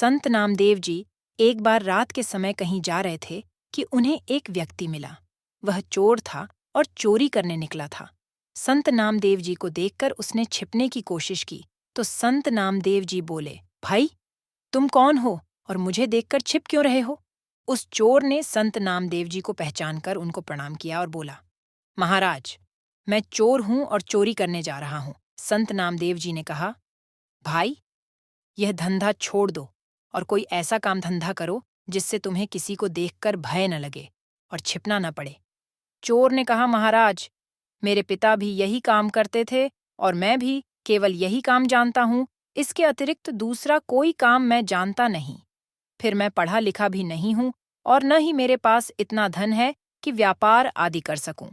संत नामदेव जी एक बार रात के समय कहीं जा रहे थे कि उन्हें एक व्यक्ति मिला। वह चोर था और चोरी करने निकला था। संत नामदेव जी को देखकर उसने छिपने की कोशिश की तो संत नामदेव जी बोले, भाई तुम कौन हो और मुझे देखकर छिप क्यों रहे हो? उस चोर ने संत नामदेव जी को पहचानकर उनको प्रणाम किया और बोला, महाराज मैं चोर हूं और चोरी करने जा रहा हूं। संत नामदेव जी ने कहा, भाई यह धंधा छोड़ दो और कोई ऐसा काम धंधा करो जिससे तुम्हें किसी को देखकर भय न लगे और छिपना न पड़े। चोर ने कहा, महाराज मेरे पिता भी यही काम करते थे और मैं भी केवल यही काम जानता हूँ। इसके अतिरिक्त दूसरा कोई काम मैं जानता नहीं। फिर मैं पढ़ा लिखा भी नहीं हूँ और न ही मेरे पास इतना धन है कि व्यापार आदि कर सकूं।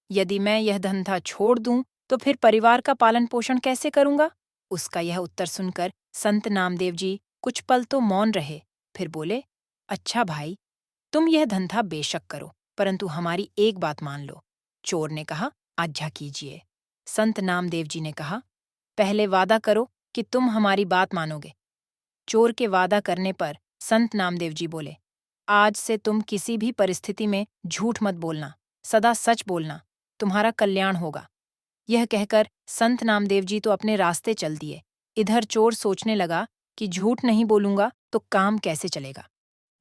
यदि मैं यह धंधा छोड़ दूं तो फिर परिवार का पालन पोषण कैसे करूंगा? उसका यह उत्तर सुनकर संत नामदेव जी कुछ पल तो मौन रहे, फिर बोले, अच्छा भाई तुम यह धंधा बेशक करो, परंतु हमारी एक बात मान लो। चोर ने कहा, आज्ञा कीजिए। संत नामदेव जी ने कहा, पहले वादा करो कि तुम हमारी बात मानोगे। चोर के वादा करने पर संत नामदेव जी बोले, आज से तुम किसी भी परिस्थिति में झूठ मत बोलना, सदा सच बोलना, तुम्हारा कल्याण होगा। यह कहकर संत नामदेव जी तो अपने रास्ते चल दिए। इधर चोर सोचने लगा कि झूठ नहीं बोलूंगा तो काम कैसे चलेगा,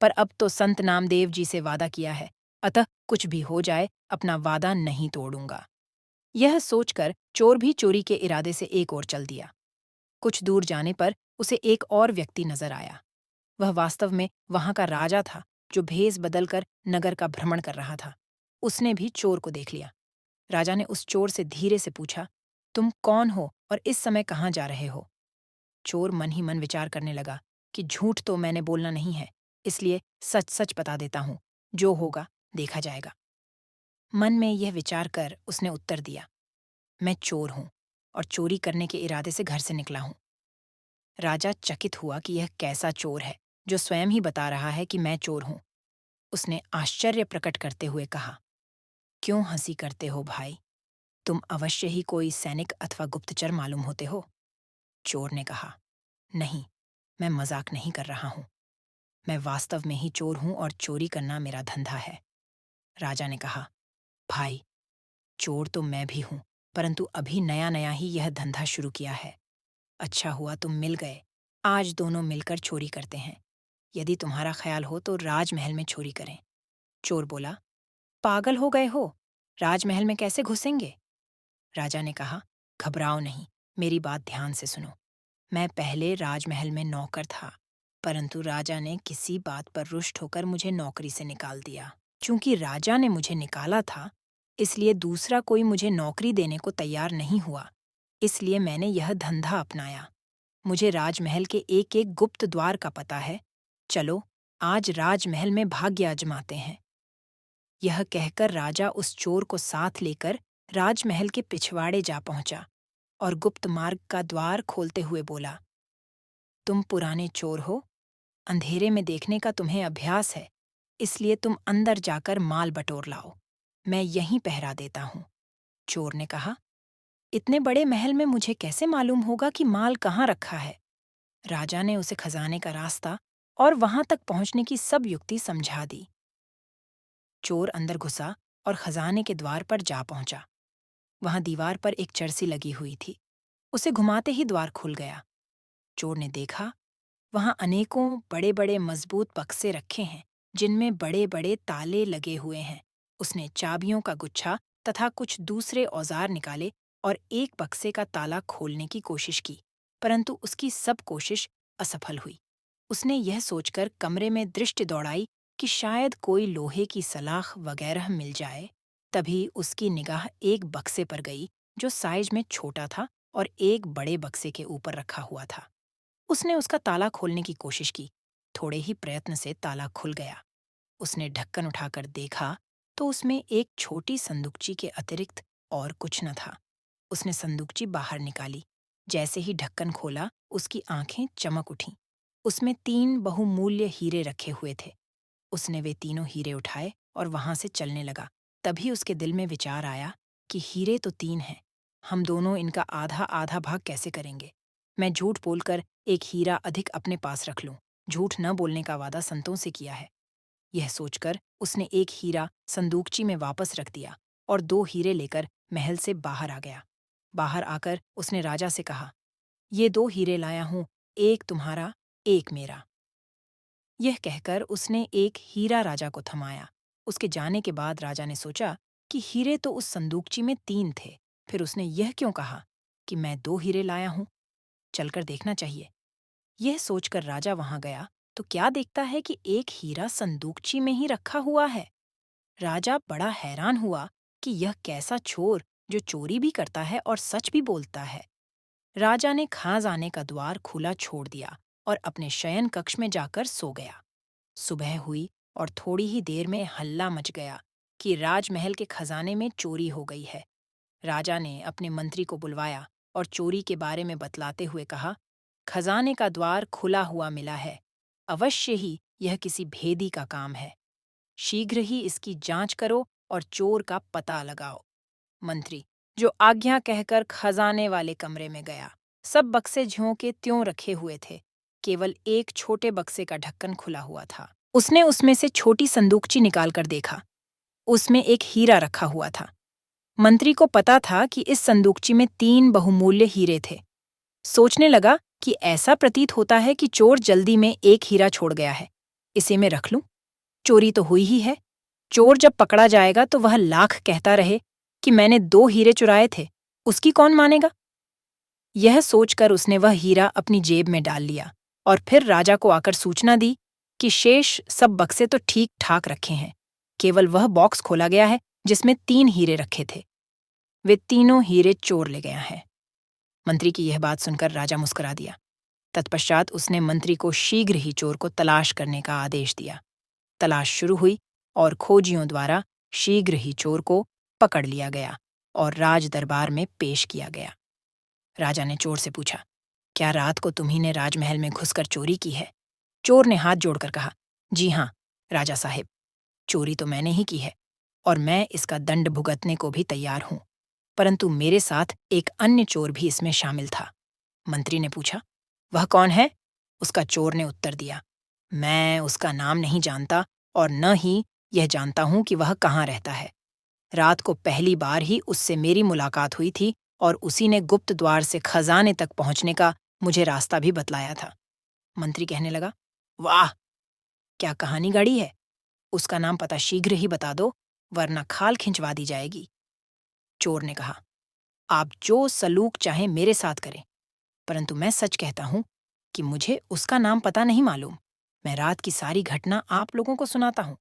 पर अब तो संत नामदेव जी से वादा किया है, अतः कुछ भी हो जाए अपना वादा नहीं तोड़ूंगा। यह सोचकर चोर भी चोरी के इरादे से एक ओर चल दिया। कुछ दूर जाने पर उसे एक और व्यक्ति नजर आया। वह वास्तव में वहां का राजा था जो भेष बदलकर नगर का भ्रमण कर रहा था। उसने भी चोर को देख लिया। राजा ने उस चोर से धीरे से पूछा, तुम कौन हो और इस समय कहाँ जा रहे हो? चोर मन ही मन विचार करने लगा कि झूठ तो मैंने बोलना नहीं है, इसलिए सच सच बता देता हूँ, जो होगा देखा जाएगा। मन में यह विचार कर उसने उत्तर दिया, मैं चोर हूँ और चोरी करने के इरादे से घर से निकला हूँ। राजा चकित हुआ कि यह कैसा चोर है जो स्वयं ही बता रहा है कि मैं चोर हूँ। उसने आश्चर्य प्रकट करते हुए कहा, क्यों हंसी करते हो भाई? तुम अवश्य ही कोई सैनिक अथवा गुप्तचर मालूम होते हो। चोर ने कहा, नहीं, मैं मजाक नहीं कर रहा हूँ। मैं वास्तव में ही चोर हूँ और चोरी करना मेरा धंधा है। राजा ने कहा, भाई चोर तो मैं भी हूँ, परंतु अभी नया नया ही यह धंधा शुरू किया है। अच्छा हुआ तुम मिल गए, आज दोनों मिलकर चोरी करते हैं। यदि तुम्हारा ख्याल हो तो राजमहल में चोरी करें। चोर बोला, पागल हो गए हो, राजमहल में कैसे घुसेंगे? राजा ने कहा, घबराओ नहीं, मेरी बात ध्यान से सुनो। मैं पहले राजमहल में नौकर था, परंतु राजा ने किसी बात पर रुष्ट होकर मुझे नौकरी से निकाल दिया। चूंकि राजा ने मुझे निकाला था, इसलिए दूसरा कोई मुझे नौकरी देने को तैयार नहीं हुआ। इसलिए मैंने यह धंधा अपनाया। मुझे राजमहल के एक एक गुप्त द्वार का पता है। चलो आज राजमहल में भाग्य आजमाते हैं। यह कहकर राजा उस चोर को साथ लेकर राजमहल के पिछवाड़े जा पहुंचा और गुप्त मार्ग का द्वार खोलते हुए बोला, तुम पुराने चोर हो, अंधेरे में देखने का तुम्हें अभ्यास है, इसलिए तुम अंदर जाकर माल बटोर लाओ, मैं यहीं पहरा देता हूँ। चोर ने कहा, इतने बड़े महल में मुझे कैसे मालूम होगा कि माल कहाँ रखा है? राजा ने उसे खजाने का रास्ता और वहां तक पहुंचने की सब युक्ति समझा दी। चोर अंदर घुसा और खजाने के द्वार पर जा पहुंचा। वहां दीवार पर एक चरसी लगी हुई थी। उसे घुमाते ही द्वार खुल गया। चोर ने देखा, वहां अनेकों बड़े बड़े मजबूत बक्से रखे हैं, जिनमें बड़े बड़े ताले लगे हुए हैं। उसने चाबियों का गुच्छा तथा कुछ दूसरे औजार निकाले और एक बक्से का ताला खोलने की कोशिश की, परंतु उसकी सब कोशिश असफल हुई। उसने यह सोचकर कमरे में दृष्टि दौड़ाई कि शायद कोई लोहे की सलाख वगैरह मिल जाए। तभी उसकी निगाह एक बक्से पर गई जो साइज में छोटा था और एक बड़े बक्से के ऊपर रखा हुआ था। उसने उसका ताला खोलने की कोशिश की। थोड़े ही प्रयत्न से ताला खुल गया। उसने ढक्कन उठाकर देखा तो उसमें एक छोटी संदूकची के अतिरिक्त और कुछ न था। उसने संदूकची बाहर निकाली। जैसे ही ढक्कन खोला, उसकी आंखें चमक उठीं। उसमें 3 बहुमूल्य हीरे रखे हुए थे। उसने वे तीनों हीरे उठाए और वहां से चलने लगा। तभी उसके दिल में विचार आया कि हीरे तो 3 हैं, हम दोनों इनका आधा आधा भाग कैसे करेंगे? मैं झूठ बोलकर एक हीरा अधिक अपने पास रख लूं, झूठ न बोलने का वादा संतों से किया है। यह सोचकर उसने एक हीरा संदूकची में वापस रख दिया और 2 हीरे लेकर महल से बाहर आ गया। बाहर आकर उसने राजा से कहा, ये 2 हीरे लाया हूं, एक तुम्हारा, एक मेरा। यह कहकर उसने एक हीरा राजा को थमाया। उसके जाने के बाद राजा ने सोचा कि हीरे तो उस संदूकची में 3 थे। फिर उसने यह क्यों कहा कि मैं 2 हीरे लाया हूं, चलकर देखना चाहिए। यह सोचकर राजा वहां गया तो क्या देखता है कि एक हीरा संदूकची में ही रखा हुआ है। राजा बड़ा हैरान हुआ कि यह कैसा चोर जो चोरी भी करता है और सच भी बोलता है। राजा ने खाजाने का द्वार खुला छोड़ दिया और अपने शयन कक्ष में जाकर सो गया। सुबह हुई और थोड़ी ही देर में हल्ला मच गया कि राजमहल के खजाने में चोरी हो गई है। राजा ने अपने मंत्री को बुलवाया और चोरी के बारे में बतलाते हुए कहा, खजाने का द्वार खुला हुआ मिला है। अवश्य ही यह किसी भेदी का काम है। शीघ्र ही इसकी जांच करो और चोर का पता लगाओ। मंत्री, जो आज्ञा कहकर खजाने वाले कमरे में गया, सब बक्से ज्यों के त्यों रखे हुए थे। केवल एक छोटे बक्से का ढक्कन खुला हुआ था। उसने उसमें से छोटी संदूकची निकालकर देखा। उसमें एक हीरा रखा हुआ था। मंत्री को पता था कि इस संदूकची में 3 बहुमूल्य हीरे थे। सोचने लगा कि ऐसा प्रतीत होता है कि चोर जल्दी में एक हीरा छोड़ गया है। इसे मैं रख लूं? चोरी तो हुई ही है। चोर जब पकड़ा जाएगा तो वह लाख कहता रहे कि मैंने 2 हीरे चुराए थे, उसकी कौन मानेगा? यह सोचकर उसने वह हीरा अपनी जेब में डाल लिया और फिर राजा को आकर सूचना दी कि शेष सब बक्से तो ठीक ठाक रखे हैं, केवल वह बॉक्स खोला गया है जिसमें 3 हीरे रखे थे। वे तीनों हीरे चोर ले गया है। मंत्री की यह बात सुनकर राजा मुस्कुरा दिया। तत्पश्चात उसने मंत्री को शीघ्र ही चोर को तलाश करने का आदेश दिया। तलाश शुरू हुई और खोजियों द्वारा शीघ्र ही चोर को पकड़ लिया गया और राज दरबार में पेश किया गया। राजा ने चोर से पूछा, क्या रात को तुम्ही ने राजमहल में घुसकर चोरी की है? चोर ने हाथ जोड़कर कहा, जी हाँ राजा साहिब, चोरी तो मैंने ही की है और मैं इसका दंड भुगतने को भी तैयार हूं, परंतु मेरे साथ एक अन्य चोर भी इसमें शामिल था। मंत्री ने पूछा, वह कौन है? उसका चोर ने उत्तर दिया, मैं उसका नाम नहीं जानता और न ही यह जानता हूं कि वह कहाँ रहता है। रात को पहली बार ही उससे मेरी मुलाकात हुई थी और उसी ने गुप्त द्वार से खजाने तक पहुंचने का मुझे रास्ता भी बतलाया था। मंत्री कहने लगा, वाह, क्या कहानी गढ़ी है। उसका नाम पता शीघ्र ही बता दो, वरना खाल खिंचवा दी जाएगी। चोर ने कहा, आप जो सलूक चाहें मेरे साथ करें, परंतु मैं सच कहता हूं कि मुझे उसका नाम पता नहीं मालूम। मैं रात की सारी घटना आप लोगों को सुनाता हूं।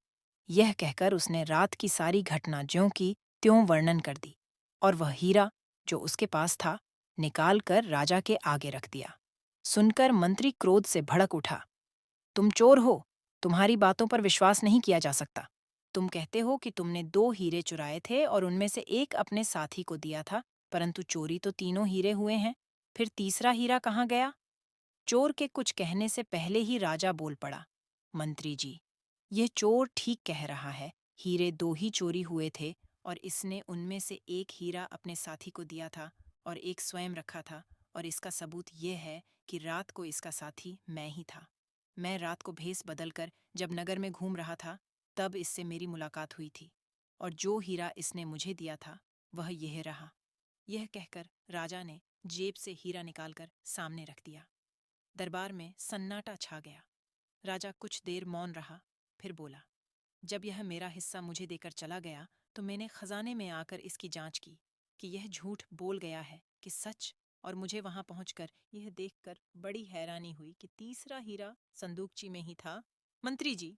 यह कहकर उसने रात की सारी घटना ज्यों की त्यों वर्णन कर दी और वह हीरा जो उसके पास था निकाल कर राजा के आगे रख दिया। सुनकर मंत्री क्रोध से भड़क उठा, तुम चोर हो, तुम्हारी बातों पर विश्वास नहीं किया जा सकता। तुम कहते हो कि तुमने 2 हीरे चुराए थे और उनमें से एक अपने साथी को दिया था, परंतु चोरी तो तीनों हीरे हुए हैं। फिर तीसरा हीरा कहाँ गया? चोर के कुछ कहने से पहले ही राजा बोल पड़ा, मंत्री जी, यह चोर ठीक कह रहा है। हीरे 2 ही चोरी हुए थे और इसने उनमें से एक हीरा अपने साथी को दिया था और एक स्वयं रखा था, और इसका सबूत यह है कि रात को इसका साथी मैं ही था। मैं रात को भेष बदलकर जब नगर में घूम रहा था तब इससे मेरी मुलाकात हुई थी, और जो हीरा इसने मुझे दिया था वह यह रहा। यह कहकर राजा ने जेब से हीरा निकालकर सामने रख दिया। दरबार में सन्नाटा छा गया। राजा कुछ देर मौन रहा, फिर बोला, जब यह मेरा हिस्सा मुझे देकर चला गया तो मैंने खजाने में आकर इसकी जांच की कि यह झूठ बोल गया है कि सच, और मुझे वहां पहुंचकर यह देखकर बड़ी हैरानी हुई कि तीसरा हीरा संदूकची में ही था। मंत्री जी,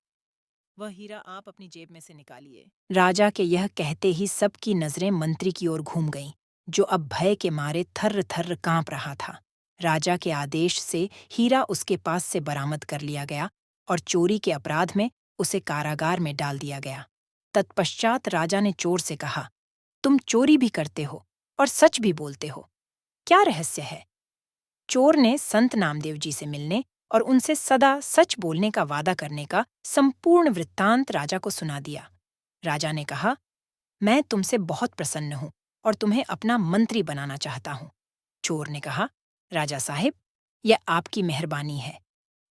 वह हीरा आप अपनी जेब में से निकालिए। राजा के यह कहते ही सबकी नजरें मंत्री की ओर घूम गईं, जो अब भय के मारे थर्र थर्र कांप रहा था। राजा के आदेश से हीरा उसके पास से बरामद कर लिया गया और चोरी के अपराध में उसे कारागार में डाल दिया गया। तत्पश्चात राजा ने चोर से कहा, तुम चोरी भी करते हो और सच भी बोलते हो, क्या रहस्य है? चोर ने संत नामदेव जी से मिलने और उनसे सदा सच बोलने का वादा करने का संपूर्ण वृत्तांत राजा को सुना दिया। राजा ने कहा, मैं तुमसे बहुत प्रसन्न हूं और तुम्हें अपना मंत्री बनाना चाहता हूं। चोर ने कहा, राजा साहिब, यह आपकी मेहरबानी है,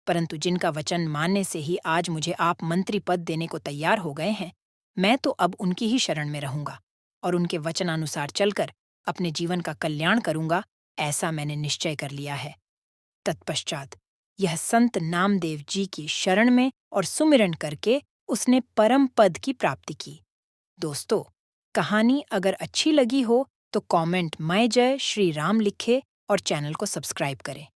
परंतु जिनका वचन मानने से ही आज मुझे आप मंत्री पद देने को तैयार हो गए हैं, मैं तो अब उनकी ही शरण में रहूंगा और उनके वचनानुसार चलकर अपने जीवन का कल्याण करूंगा, ऐसा मैंने निश्चय कर लिया है। तत्पश्चात यह संत नामदेव जी की शरण में और सुमिरन करके उसने परम पद की प्राप्ति की। दोस्तों, कहानी अगर अच्छी लगी हो तो कमेंट "मैं जय श्री राम" लिखे और चैनल को सब्सक्राइब करें।